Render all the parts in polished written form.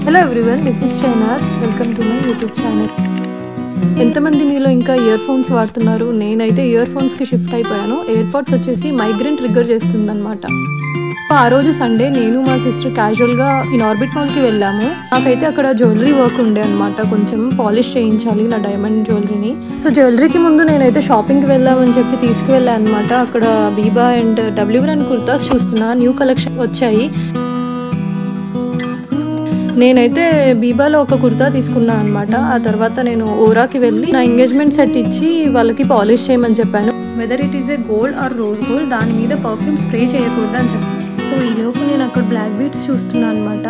Hello everyone, this is Shahnaz. Welcome to my YouTube channel. ఎంతమంది మీలో ఇంకా ear phones వాడుతున్నారు? నేనైతే ఇయర్ ఫోన్స్కి షిఫ్ట్ అయిపోయాను. ఎయిర్పాడ్స్ వచ్చేసి మైగ్రేన్ ట్రిగ్గర్ చేస్తుందన్నమాట. ఆ రోజు సండే నేను మా సిస్టర్ క్యాజువల్గా ఇన్ఆర్బిట్ మాల్కి వెళ్ళాము. నాకైతే అక్కడ జ్యువెలరీ వర్క్ ఉండే అనమాట, కొంచెం పాలిష్ చేయించాలి నా డైమండ్ జ్యువెలరీని. సో జ్యువెలరీకి ముందు నేనైతే షాపింగ్కి వెళ్ళామని చెప్పి తీసుకువెళ్ళాను అనమాట. అక్కడ బీబా అండ్ W1 కుర్తాస్ చూస్తున్నా, న్యూ కలెక్షన్ వచ్చాయి. నేనైతే బీబాలో ఒక కుర్తా తీసుకున్నా అనమాట. ఆ తర్వాత నేను ఓరాకి వెళ్ళి నా ఎంగేజ్మెంట్ సెట్ ఇచ్చి వాళ్ళకి పాలిష్ చేయమని చెప్పాను. Whether it is a gold or rose gold, దాని మీద పర్ఫ్యూమ్ స్ప్రే చేయకూడదు అని చెప్పాను. సో ఈలోపు నేను అక్కడ బ్లాక్ బీట్స్ చూస్తున్నాను అనమాట.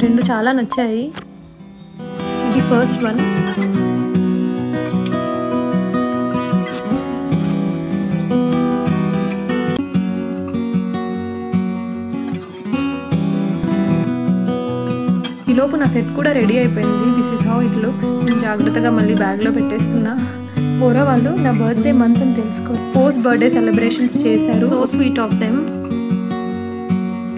రెండు చాలా నచ్చాయి. ఇది ఫస్ట్ వన్. ఈలోపు నా సెట్ కూడా రెడీ అయిపోయింది. This is how it looks. నేను జాగ్రత్తగా మళ్ళీ బ్యాగ్లో పెట్టేస్తున్నా. ఓరా వాళ్ళు నా బర్త్డే మంత్ అని తెలుసుకో పోస్ట్ బర్త్డే సెలబ్రేషన్స్ చేశారు. So sweet of them.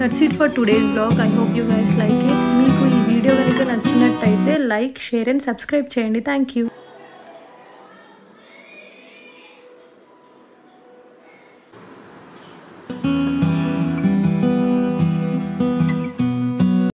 That's it for today's blog. I hope you guys like it. మీకు ఈ వీడియో కనుక నచ్చినట్టయితే లైక్, షేర్ అండ్ సబ్స్క్రైబ్ చేయండి. Thank you.